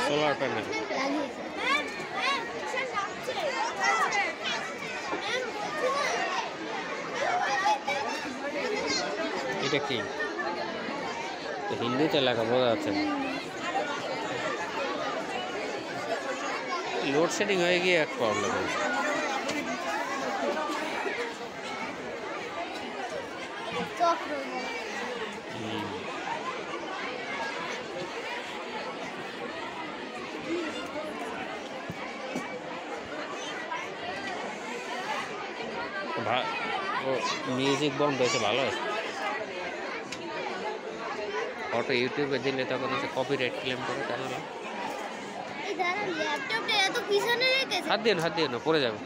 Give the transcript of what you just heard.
Solar panel. এটা কি হিন্দিতে লেখা বোঝা যাচ্ছে না। লোডশেডিং হয়ে গিয়ে এক প্রবলেম হয়েছে। মিউজিক বন্ধ হয়েছে, ভালো আছে। ফটো ইউটিউবে দিলে তখন হচ্ছে কপিরাইট ক্লেম করে, কেন না? হাত দিয়ে না পড়ে যাবে।